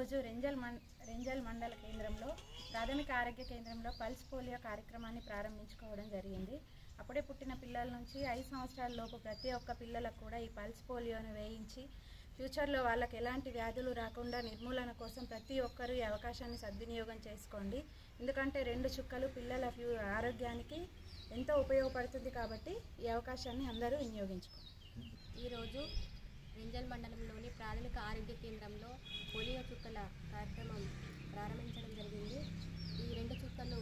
ఈరోజు రెంజల్ మండల కేంద్రంలో ప్రాథమిక ఆరోగ్య కేంద్రంలో పల్స్ పోలియో కార్యక్రమాన్ని ప్రారంభించుకోవడం జరిగింది. అప్పుడే పుట్టిన పిల్లల నుంచి 5 సంవత్సరాల లోపు ప్రతి ఒక్క పిల్లలకు కూడా ఈ పల్స్ పోలియోను వేయించి ఫ్యూచర్లో వాళ్ళకి ఎలాంటి వ్యాధులు రాకుండా నిర్మూలన కోసం ప్రతి ఒక్కరూ ఈ అవకాశాన్ని సద్వినియోగం చేసుకోండి. ఎందుకంటే 2 చుక్కలు పిల్లల ఆరోగ్యానికి ఎంతో ఉపయోగపడుతుంది కాబట్టి ఈ అవకాశాన్ని అందరూ వినియోగించుకోండి. ఈరోజు రెంజల్ మండలంలోని ప్రాథమిక ఆరోగ్య కేంద్రంలో పోలియో చుక్కల కార్యక్రమం ప్రారంభించడం జరిగింది. ఈ 2 చుక్కలు